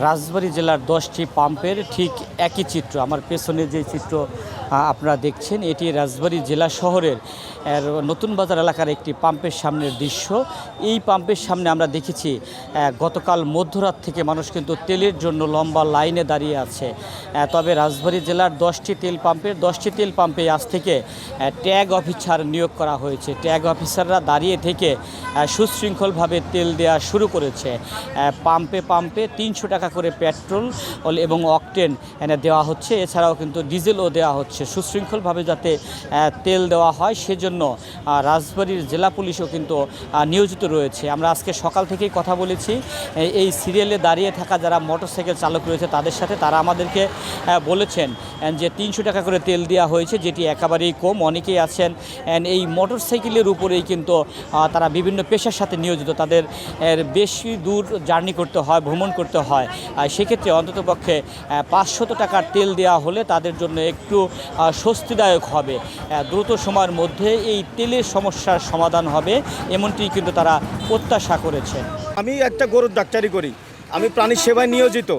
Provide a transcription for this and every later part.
রাজবাড়ী জেলার 10টি পাম্পের ঠিক একই চিত্র। আমার পেছনে যে চিত্র আপনারা দেখছেন, এটি রাজবাড়ী জেলা শহরের নতুন বাজার এলাকার একটি পাম্পের সামনের দৃশ্য। এই পাম্পের সামনে আমরা দেখেছি গতকাল মধ্যরাত থেকে মানুষ কিন্তু তেলের জন্য লম্বা লাইনে দাঁড়িয়ে আছে। তবে রাজবাড়ী জেলার 10টি তেল পাম্পে আজ থেকে ট্যাগ অফিসার নিয়োগ করা হয়েছে। ট্যাগ অফিসাররা দাঁড়িয়ে থেকে সুশৃঙ্খলভাবে তেল দেওয়া শুরু করেছে। পাম্পে 300 টাকা করে পেট্রোল এবং অকটেন এনে দেওয়া হচ্ছে, এছাড়াও কিন্তু ডিজেলও দেওয়া হচ্ছে। সুশৃঙ্খলভাবে যাতে তেল দেওয়া হয় সেজন্য রাজবাড়ীর জেলা পুলিশও কিন্তু নিয়োজিত রয়েছে। আমরা আজকে সকাল থেকেই কথা বলেছি এই সিরিয়ালে দাঁড়িয়ে থাকা যারা মোটরসাইকেল চালক রয়েছে তাদের সাথে। তারা আমাদেরকে বলেছেন যে 300 টাকা করে তেল দেওয়া হয়েছে, যেটি একেবারেই কম। অনেকেই আছেন এই মোটরসাইকেলের উপরেই কিন্তু তারা বিভিন্ন পেশার সাথে নিয়োজিত, তাদের বেশি দূর জার্নি করতে হয়, ভ্রমণ করতে হয়। সেক্ষেত্রে অন্ততপক্ষে 500 টাকার তেল দেওয়া হলে তাদের জন্য একটু স্বস্তিদায়ক হবে। দ্রুত সময়ের মধ্যে এই তেলের সমস্যার সমাধান হবে, এমনটি কিন্তু তারা প্রত্যাশা করেছে। আমি একটা গরুর ডাক্তারি করি, আমি প্রাণী সেবায় নিয়োজিত।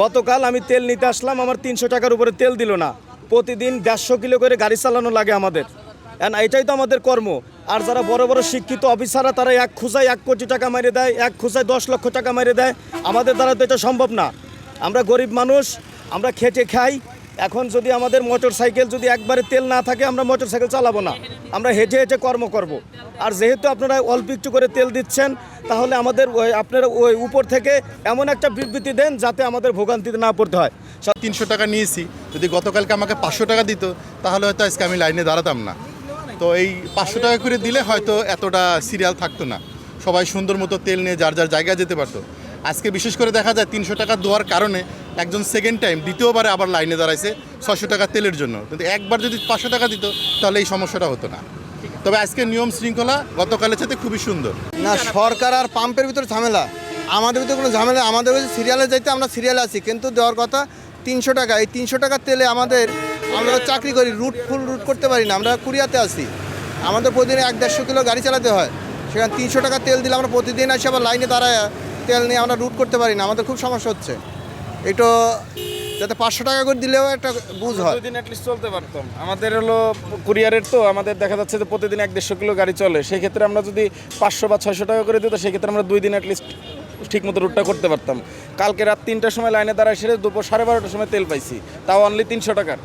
গতকাল আমি তেল নিতে আসলাম, আমার 300 টাকার উপরে তেল দিল না। প্রতিদিন 150 কিলো করে গাড়ি চালানো লাগে আমাদের, এটাই তো আমাদের কর্ম। আর যারা বড় বড় শিক্ষিত অফিসাররা তারা এক খুঁজায় 1 কোটি টাকা মেরে দেয়, এক খুঁজায় 10 লক্ষ টাকা মেরে দেয়। আমাদের দ্বারা তো এটা সম্ভব না। আমরা গরিব মানুষ, আমরা খেটে খাই। এখন যদি আমাদের মোটর সাইকেল যদি একবারে তেল না থাকে, আমরা মোটর সাইকেল চালাবো না, আমরা হেঁটে হেঁটে কর্ম করব। আর যেহেতু আপনারা অল্প একটু করে তেল দিচ্ছেন, তাহলে আমাদের আপনারা ওই উপর থেকে এমন একটা বিবৃতি দেন যাতে আমাদের ভোগান্তিতে না পড়তে হয়। 300 টাকা নিয়েছি, যদি গতকালকে আমাকে 500 টাকা দিত তাহলে হয়তো আজকে আমি লাইনে দাঁড়াতাম না। তো এই 500 টাকা করে দিলে হয়তো এতটা সিরিয়াল থাকতো না, সবাই সুন্দর মতো তেল নিয়ে যার যার জায়গায় যেতে পারতো। আজকে বিশেষ করে দেখা যায় 300 টাকা দেওয়ার কারণে একজন সেকেন্ড টাইম দ্বিতীয়বারে আবার লাইনে দাঁড়াইছে 600 টাকা তেলের জন্য। কিন্তু একবার যদি 500 টাকা দিত তাহলে এই সমস্যাটা হতো না। তবে আজকে নিয়ম শৃঙ্খলা গতকালের সাথে খুবই সুন্দর। না, সরকার আর পাম্পের ভিতরে ঝামেলা, আমাদের ভিতরে কোনো ঝামেলা। আমাদের ওই সিরিয়ালে যাইতে আমরা সিরিয়ালে আছি, কিন্তু দেওয়ার কথা 300 টাকা। এই 300 টাকার তেলে আমরা চাকরি করি, ফুল রুট করতে পারি না, আমরা কুরিয়াতে আছি। আমাদের প্রতিদিন 150 কিলো গাড়ি চালাতে হয়, সেখানে 300 টাকা তেল দিলে আমরা প্রতিদিন আসি আবার লাইনে দাঁড়ায় তেল নিয়ে আমরা রুট করতে পারি না। আমাদের খুব সমস্যা হচ্ছে। এটা যাতে 500 টাকা করে দিলেও একটা বুঝ হয়। প্রতিদিন অ্যাটলিস্ট চলতে পারতাম। আমাদের হলো কুরিয়ারের, তো আমাদের দেখা যাচ্ছে যে প্রতিদিন 150 কিলো গাড়ি চলে। সেই ক্ষেত্রে আমরা যদি 500 বা 600 টাকা করে দিত, সেক্ষেত্রে আমরা 2 দিন অ্যাটলিস্ট ঠিকমতো রুটটা করতে পারতাম। কালকে রাত 3টার সময় লাইনে দাঁড়ায় সেরে দুপুর 12:30টার সময় তেল পাইছি, তাও অনলি 300 টাকার।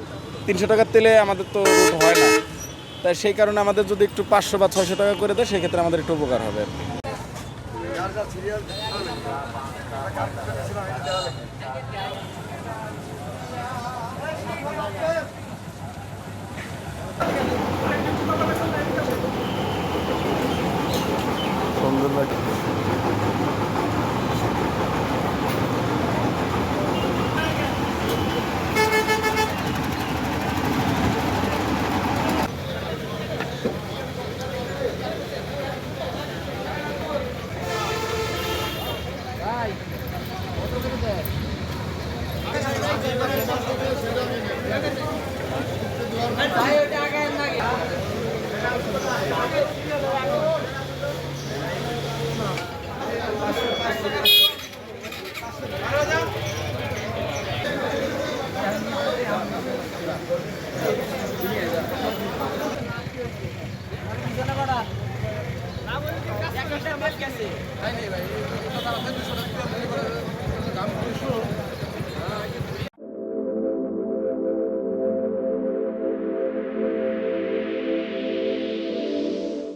300 টাকার তেলে আমাদের তো রুট হয় না। তাই সেই কারণে আমাদের যদি একটু 500 বা 600 টাকা করে দেয়, সেক্ষেত্রে আমাদের একটু উপকার হবে আর কি। সুন্দর লাগে। ভাই